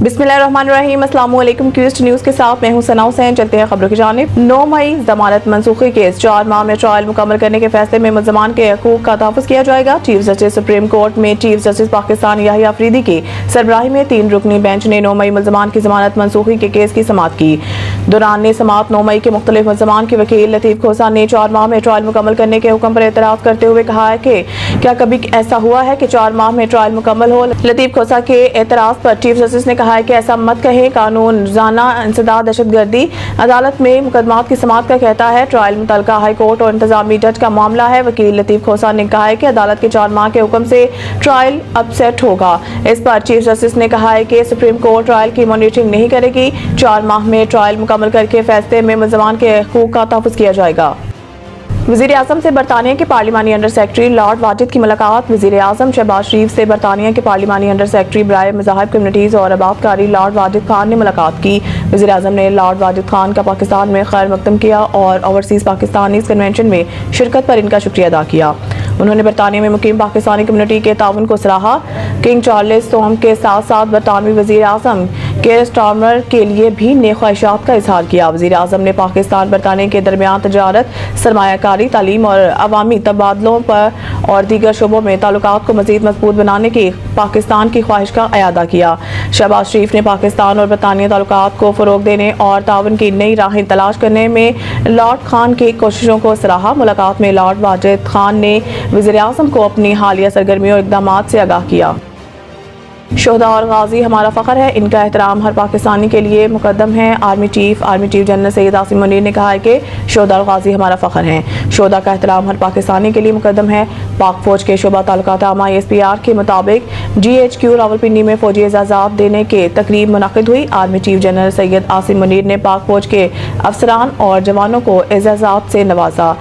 बिस्मिल्लाहिर्रहमानिर्रहीम। अस्सलाम वालेकुम। क्यूस्ट न्यूज़ के साथ मैं हूं सना हुसैन। चलते हैं खबरों की जानिब। 9 मई जमानत मनसूखी केस 4 माह में ट्रायल मुकम्मल करने के फैसले में मुल्ज़मान के हकूक़ का तहफ़्फ़ुज़ किया जाएगा। चीफ जस्टिस सुप्रीम कोर्ट में चीफ जस्टिस पाकिस्तान याहिया अफरीदी की सरबराही में 3 रुकनी बेंच ने 9 मई मुल्ज़मान की जमानत मनसूखी के केस की समाअत की। दौरान समाअत 9 मई के मुख्तलिफ मुल्ज़मान के वकील लतीफ़ खोसा ने 4 माह में ट्रायल मुकम्मल करने के हुक्म पर एतराज़ करते हुए कहा है कि क्या कभी ऐसा हुआ है कि 4 माह में ट्रायल मुकम्मल हो। लतीफ़ खोसा के एतराज़ पर चीफ जस्टिस ने कहा है कि ऐसा मत कहें, कानून जाना इंसदाद दहशतगर्दी अदालत में मुकदमात की समाअत का कहता है। ट्रायल मुतल्लिका हाई कोर्ट और इंतजामी जज का मामला है। वकील लतीफ़ खोसा ने कहा है कि अदालत के 4 माह के हुक्म से ट्रायल अपसेट होगा। इस पर चीफ जस्टिस ने कहा है कि सुप्रीम कोर्ट ट्रायल की मॉनिटरिंग नहीं करेगी। 4 माह में ट्रायल मुकम्मल करके फैसले में मुल्ज़मान के हकूक़ का तहफ़्फ़ुज़ किया जाएगा। वज़ीर आज़म से बरतानिया के पार्लिमानी अंडर सेक्रेटरी लॉर्ड वाजिद की मुलाकात। वज़ीर आज़म शहबाज शरीफ से बरतानिया के पार्लिमानी अंडर सेक्रेटरी बराए मज़ाहिब कम्युनिटीज़ और आबादकारी लॉर्ड वाजिद खान ने मुलाकात की। वज़ीर आज़म ने लॉर्ड वाजिद खान का पाकिस्तान में खैर मकदम किया और ओवरसीज़ पाकिस्तानीज़ कन्वेंशन में शिरकत पर इनका शुक्रिया अदा किया। उन्होंने बरतानिया में मुकीम पाकिस्तानी कम्युनिटी के ताउन को सराहा। किंग चार्ल्स सोम के साथ साथ बरतानवी वज़ीर आज़म केयर स्टार्मर के लिए भी नेक ख्वाहिशात का इजहार किया। वज़ीर आज़म ने पाकिस्तान बरतानिया के दरमियान तजारत, सरमायाकारी, तालीम और अवामी तबादलों पर और दीगर शोबों में ताल्लुकात को मज़ीद मजबूत बनाने की पाकिस्तान की ख्वाहिश का अयादा किया। शहबाज शरीफ ने पाकिस्तान और बरतानिया ताल्लुकात को फ़रोग़ देने और ताउन की नई राहें तलाश करने में लॉर्ड खान की कोशिशों को सराहा। मुलाकात में लॉर्ड वाजिद खान ने वज़ीर आज़म को अपनी हालिया सरगर्मियों और इक़दामात से आगाह किया। शोहदा और गाजी हमारा फ़ख्र है, इनका एहतराम हर पाकिस्तानी के लिए मुकद्दम है। Army chief general Syed Asim Munir ने कहा है कि शोहदा और गाजी हमारा फ़ख्र हैं। शोहदा का एहतराम हर पाकिस्तानी के लिए मुकद्दम है। पाक फौज के शोबा ताल्लुकात आमा SPR के मुताबिक GHQ रावलपिंडी में फौजी एजाज़ात देने के तकरीब मुनक़िद हुई। Army chief general Syed Asim Munir ने पाक फौज के अफसरान और जवानों को एजाज़ात से नवाजा।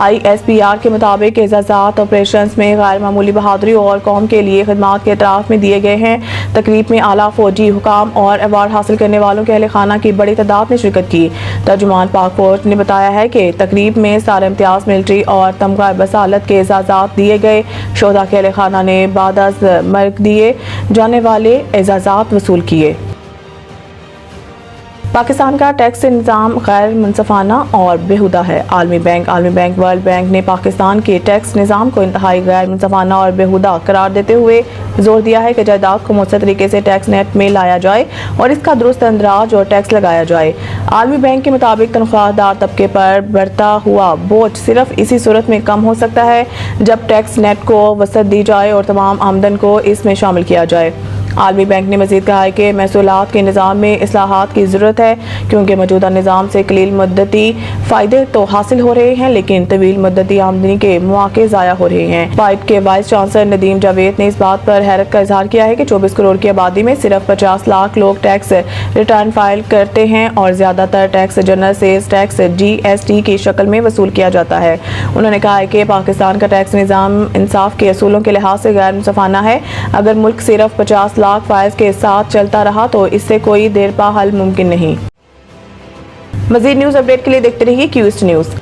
ISPR के मुताबिक एजाज़ात ऑपरेशन में गैर मामूली बहादुरी और कौम के लिए खिदमात के एतराफ़ में दिए गए हैं। तकरीब में आला फौजी हुकाम और अवार्ड हासिल करने वालों के अहले खाना की बड़ी तादाद ने शिरकत की। तर्जुमान पाक फौज ने बताया है कि तकरीब में सारे इम्तियाज मिलिट्री और तमगा बसालत के एजाज़ात दिए गए। शोहदा के अहले खाना ने बाद अज़ मर्ग दिए जाने वाले एजाज़ात वसूल किए। पाकिस्तान का टैक्स निज़ाम गैर मुनसफाना और बेहुदा है। आलमी बैंक वर्ल्ड बैंक ने पाकिस्तान के टैक्स निज़ाम को इंतहाई गैर मुनसफाना और बेहुदा करार देते हुए जोर दिया है कि जायदाद को मुअस्सर तरीके से टैक्स नेट में लाया जाए और इसका दुरुस्त अंदाज और टैक्स लगाया जाए। आलमी बैंक के मुताबिक तनख्वाहदार तबके पर बढ़ता हुआ बोझ सिर्फ इसी सूरत में कम हो सकता है जब टैक्स नेट को वसअत दी जाए और तमाम आमदन को इसमें शामिल किया जाए। आलमी बैंक ने मज़ीद कहा है कि महसूलात के निज़ाम में इस्लाहात की ज़रूरत है क्योंकि मौजूदा निज़ाम से कलील मुद्दती फ़ायदे तो हासिल हो रहे हैं लेकिन तवील मुद्दती आमदनी के मौके ज़ाया हो रहे हैं। पाइप के वाइस चांसलर नदीम जावेद ने इस बात पर हैरत का इजहार किया है कि 24 करोड़ की आबादी में सिर्फ 50 लाख लोग टैक्स रिटर्न फाइल करते हैं और ज़्यादातर tax general sales tax GST की शक्ल में वसूल किया जाता है। उन्होंने कहा है कि पाकिस्तान का टैक्स निज़ाम इंसाफ के असूलों के लिहाज से गैर मुनसफाना है। अगर मुल्क सिर्फ 50 लाख फायज के साथ चलता रहा तो इससे कोई देर पा हल मुमकिन नहीं। मज़ीद न्यूज़ अपडेट के लिए देखते रहिए क्यूस्ट न्यूज़।